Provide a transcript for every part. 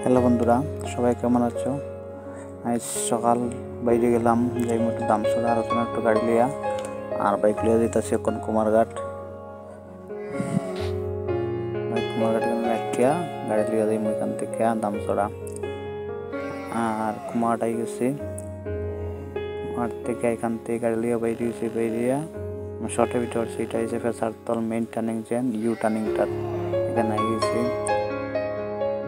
Hello বন্ধুরা, সবাই কেমন আছো? আজ সকাল বাইরে গেলাম, যাই একটু দামছড়া আর ওখানে একটু গাড়ি লিয়া আর বাইক লিয়া যেতেছি এখন কুমারঘাট রাখিয়া গাড়ি লিয়া যাই এখান থেকে দামছড়া আর কুমারঘাট আই গেছি। কুমারঘাট থেকে এখান থেকে গাড়ি লিয়া বাইরে গেছি, বাইরিয়া শর্টের ভিতর সেটা হিসেবে ফেসারতল মেইন টার্নিং যেন ইউ টার্নিংটা এখানে আই গেছি।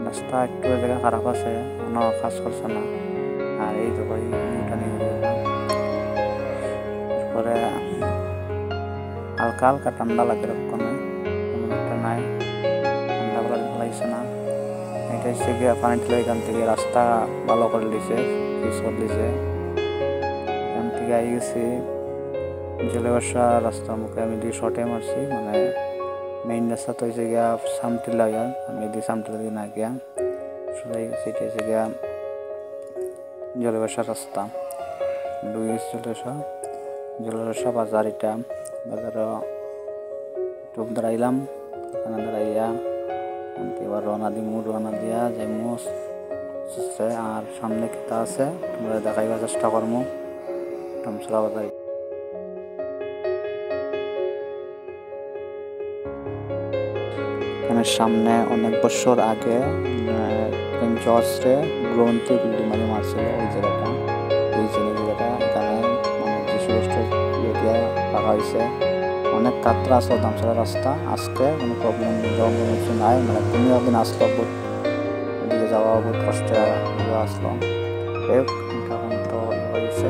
রাস্তা একটু জায়গা খারাপ আছে, কোনো কাজ করছে না। আর এই তো ভাই ইউটা নিয়ে গেলাম, তারপরে হালকা হালকা ঠান্ডা লাগে রকম, তেমন একটা নাই, ঠান্ডা বেলা ভালো লাগছে না। এটা হচ্ছে গিয়ে পানি ছিল, এখান থেকে রাস্তা ভালো করে দিছে, পিস করে দিছে। এখান থেকে আই গেছি জলেবাসা রাস্তার মুখে, আমি দিয়ে শর্টে মারছি, মানে মেইন রাস্তা তো হয়েছে গিয়া সামটি লাগা, আমি দিয়ে সামটি লাগে না গিয়া সোজাই গেছি। এটা হচ্ছে গিয়া জলেবাসা রাস্তা, লুইস জলেবাসা বাজার। এটা বাজার টুক দাঁড়াইলাম, এখানে দাঁড়াইয়া এবার রওনা দিমু, রওনা দিয়া যাইমু। আর সামনে কিতা আছে তোমরা দেখাইবার চেষ্টা করমু। টমসলা বাজার এখানে সামনে অনেক বছর আগে জর্জরে গ্রন্থি বিল্ডিং মানে মারছিল ওই জায়গাটা, এই জায়গাটা এখানে মানে যিশু খ্রিস্টের ইয়ে দিয়া রাখা হয়েছে। অনেক যাত্রা আসলো দামছড়া রাস্তা, আজকে কোনো প্রবলেম কিছু নাই, মানে তুমি একদিন আসলো বহুত ওদিকে যাওয়া বহুত কষ্টে আসলো। এখন তো হয়েছে।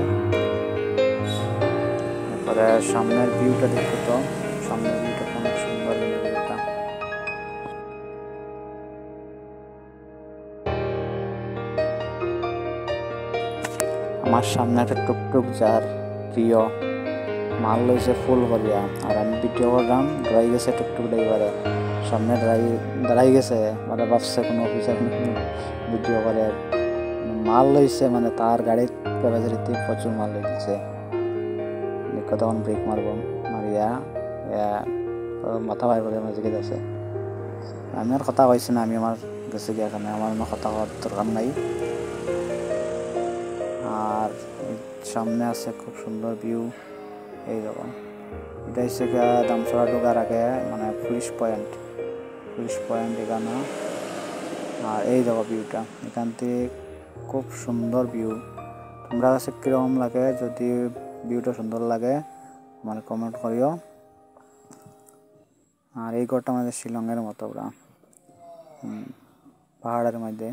তারপরে সামনের ভিউটা দেখো তো, সামনের ভিউটা অনেক সুন্দর ভিউটা। আমার সামনে একটা টুকটুক যার প্রিয় মাল লইছে ফুল করিয়া, আর আমি ভিডিও করলাম, ড্রাই গেছে টুকটুক ড্রাইভারে সামনে দাঁড়াই গেছে, মানে ভাবছে কোনো অফিসার ভিডিও করে মাল লইছে, মানে তার গাড়ির ক্যাপাসিটিতে প্রচুর মাল লই দিচ্ছে। দেখো তখন ব্রেক মারবো, মারিয়া মাথা বাইর করে আমার জিজ্ঞেস আছে। আমি আর কথা কইছি না, আমি আমার গেছে গিয়ে এখানে, আমার কথা হওয়ার দরকার নাই। আর সামনে আছে খুব সুন্দর ভিউ এইরকম। এটা হচ্ছে দামছড়া ঢোকার আগে মানে পুলিশ পয়েন্ট এখানে। আর এই দেখো ভিউটা, এখান থেকে খুব সুন্দর ভিউ। তোমরা কাছে কীরকম লাগে? যদি ভিউটা সুন্দর লাগে মানে কমেন্ট করিও। আর এই ঘরটা আমাদের শিলংয়ের মতো পুরা পাহাড়ের মধ্যে।